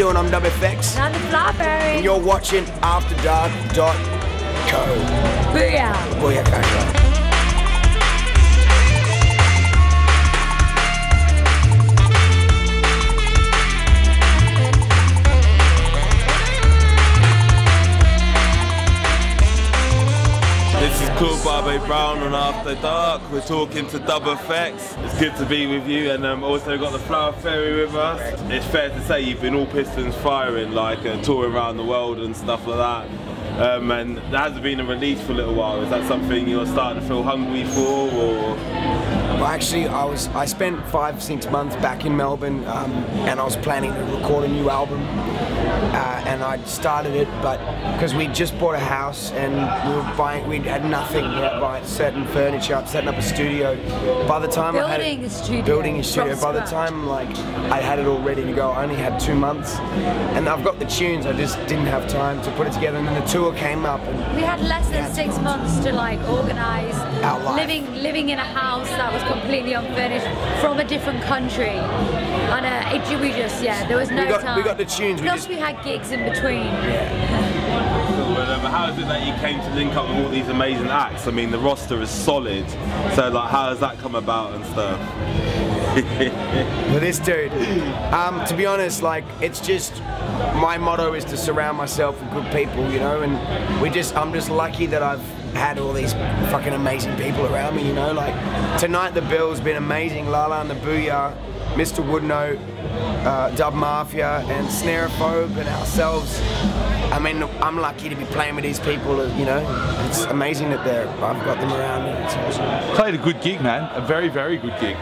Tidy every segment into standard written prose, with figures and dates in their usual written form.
doing? I'm DubFX. And I'm the Flower Fairy. And you're watching AfterDark.co. Booyah. Booyah. This is Cool Barbe Brown on After Dark. We're talking to DubFX. It's good to be with you, and also got the Flower Fairy with us. It's fair to say you've been all pistons firing, like touring around the world and stuff like that. And there hasn't been a release for a little while. Is that something you're starting to feel hungry for, or? Well, actually, I spent 5-6 months back in Melbourne, and I was planning to record a new album. And I started it, but because we just bought a house and we had nothing, we had buying certain furniture, setting up a studio. By the time building a studio. By the time I had it all ready to go, I only had 2 months, and I've got the tunes. I just didn't have time to put it together, and then the tour came up. And we had less than 6 months to organise our life. living in a house that was completely unfurnished from a different country, and there was no time. We got the tunes. Plus we had gigs in between. How is it that you came to link up with all these amazing acts? I mean, the roster is solid. So, how has that come about and stuff? Well, this dude, to be honest, it's just my motto is to surround myself with good people, you know. And I'm just lucky that I've had all these fucking amazing people around me, you know. Tonight, the bill's been amazing. Lala and the Booyah, Mr. WOODNOTE, Dub Mafia and SNAREOPHOBE and ourselves. I mean, I'm lucky to be playing with these people, you know. It's amazing that I've got them around me. It's awesome. Played a good gig, man. A very, very good gig.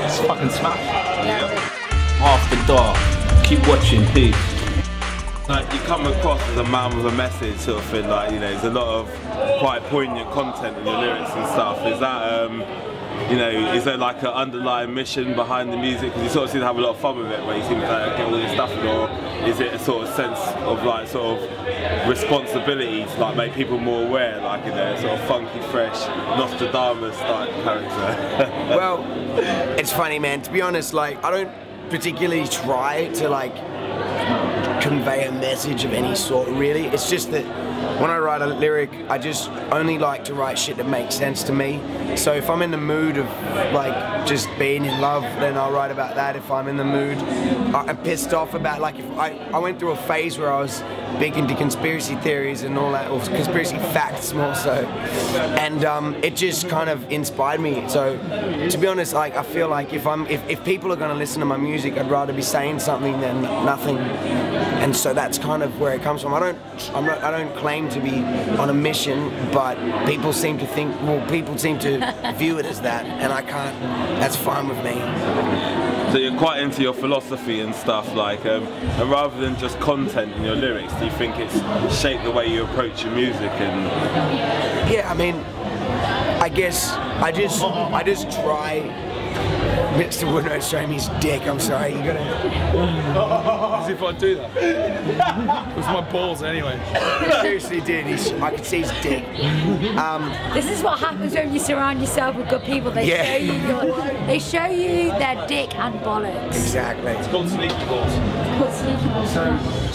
It's fucking smash. After Dark. Keep watching, peace. You come across as a man with a message sort of thing, there's a lot of quite poignant content in your lyrics and stuff. Is that, is there an underlying mission behind the music? Because you sort of seem to have a lot of fun with it, where you seem to get all this stuff, or is it a sort of sense of responsibility to make people more aware, in a sort of funky, fresh, Nostradamus type character? Well, it's funny, man. To be honest, I don't particularly try to convey a message of any sort, really. It's just that when I write a lyric, I just only like to write shit that makes sense to me. So if I'm in the mood of just being in love, then I'll write about that. If I'm in the mood, I'm pissed off about if I went through a phase where I was big into conspiracy theories and all that, or conspiracy facts more so, and it just kind of inspired me. So to be honest, I feel like if people are going to listen to my music, I'd rather be saying something than nothing. And so that's kind of where it comes from. I don't claim to be on a mission, but people seem to view it as that, and I can't. That's fine with me. So you're quite into your philosophy and stuff, and rather than just content in your lyrics, do you think it's shaped the way you approach your music? And yeah, I mean, I guess I just try. Mr. WOODNOTE showing me his dick. I'm sorry, you gotta. As if I'd do that. It was my balls anyway. He seriously did. I could see his dick. This is what happens when you surround yourself with good people. They show you their dick and bollocks. Exactly. It's called sneaky balls.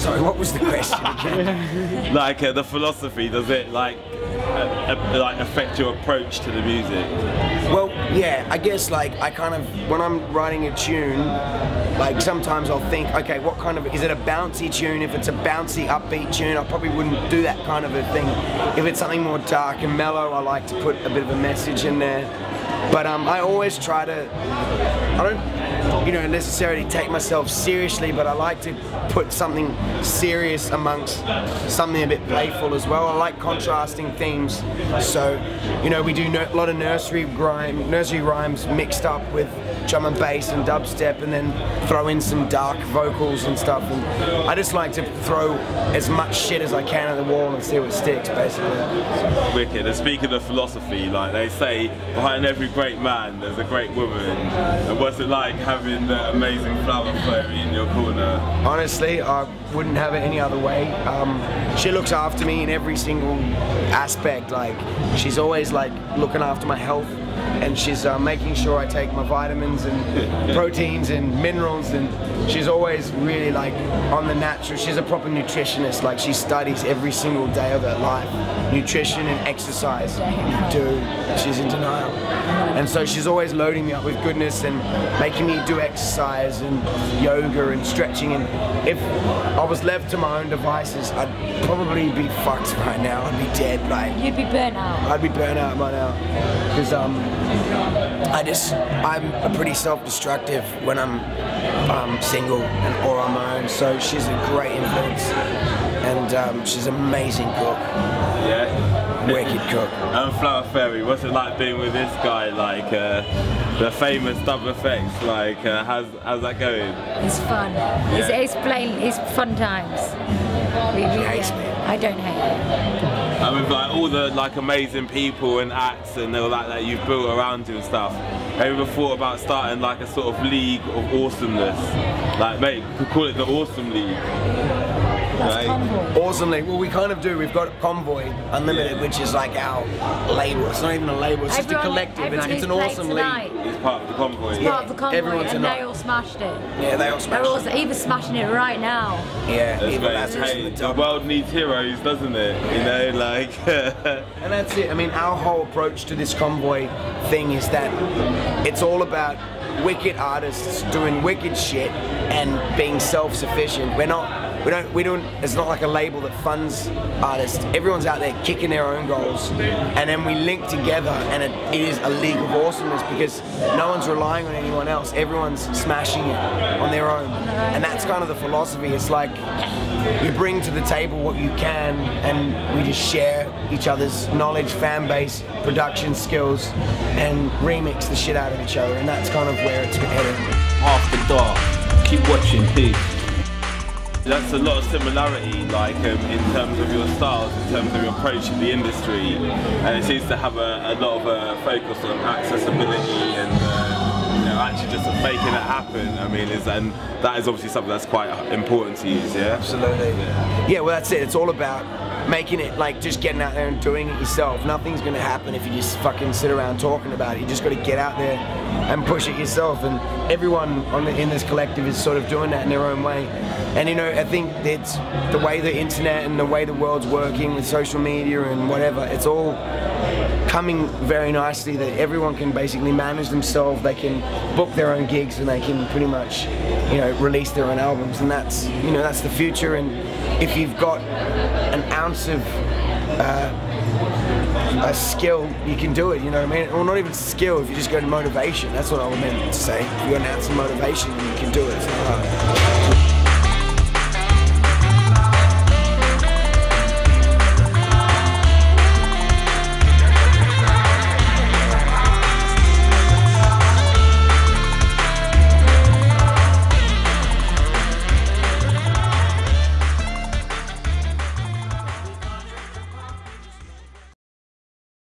Sorry, what was the question again? The philosophy, does it affect your approach to the music? Well, yeah, I guess when I'm writing a tune, sometimes I'll think, okay, what kind of, is it a bouncy tune? If it's a bouncy, upbeat tune, I probably wouldn't do that kind of a thing. If it's something more dark and mellow, I like to put a bit of a message in there. But I always try to, I don't, necessarily take myself seriously, but I like to put something serious amongst something a bit playful as well. I like contrasting themes. So, we do a lot of nursery rhymes mixed up with drum and bass and dubstep, and then throw in some dark vocals and stuff. And I just like to throw as much shit as I can at the wall and see what sticks, basically. Wicked. And speaking of philosophy, they say behind every great man there's a great woman. And what's it like having the amazing Flower Fairy in your corner? Honestly, I wouldn't have it any other way. She looks after me in every single aspect. She's always looking after my health. and she's making sure I take my vitamins and proteins and minerals, and she's always really like on the natural. She's a proper nutritionist. Like, she studies every single day of her life, nutrition and exercise. Dude, she's in denial. And so she's always loading me up with goodness and making me do exercise and yoga and stretching. And if I was left to my own devices, I'd probably be fucked right now. I'd be dead. Like, you'd be burnt out. I'd be burnt out by now. Because I'm a pretty self-destructive when I'm single or on my own. So she's a great influence, and she's an amazing cook. Yeah. Wicked cook. And Flower Fairy, what's it like being with this guy, like the famous Dub Effects? Like, how's that going? It's fun. Yeah. It's fun times. I don't hate it. And with like all the like amazing people and acts and all that you've built around you and stuff, have you ever thought about starting like a sort of league of awesomeness? Like, mate, you could call it the Awesome League. That's Convoy. Awesomely. Well, we kind of do. We've got Convoy Unlimited, which is like our label. It's not even a label, it's just a collective. It's an awesome league. It's part of the Convoy. It's part of the Convoy, Everyone's and they all smashed it. Yeah, they all smashed it. They're Eva's smashing it right now. Yeah, That's Eva great. Lazarus Hey, in the the top. world needs heroes, doesn't it? You know, like. And that's it. I mean, our whole approach to this Convoy thing is that it's all about wicked artists doing wicked shit and being self-sufficient. It's not like a label that funds artists. Everyone's out there kicking their own goals, and then we link together, and it is a league of awesomeness because no one's relying on anyone else. Everyone's smashing it on their own, and that's kind of the philosophy. It's like you bring to the table what you can, and we just share each other's knowledge, fan base, production skills, and remix the shit out of each other, and that's kind of where it's headed. After dark. Keep watching, peace. That's a lot of similarity, like in terms of your styles, in terms of your approach to the industry, and it seems to have a lot of focus on accessibility and you know, actually just making it happen. I mean, and that is obviously something that's quite important to you, yeah? Absolutely. Yeah, well, that's it. It's all about making it, like, just getting out there and doing it yourself. Nothing's gonna happen if you just fucking sit around talking about it. You just gotta get out there and push it yourself, and everyone in this collective is sort of doing that in their own way. And you know, I think it's the way the internet and the way the world's working with social media and whatever, it's all coming very nicely that everyone can basically manage themselves, they can book their own gigs, and they can pretty much, you know, release their own albums, and that's, you know, that's the future. And if you've got an ounce of a skill, you can do it, you know what I mean? Well, not even skill, if you just go to motivation, that's what I meant to say. If you've got an ounce of motivation, you can do it. It's not hard.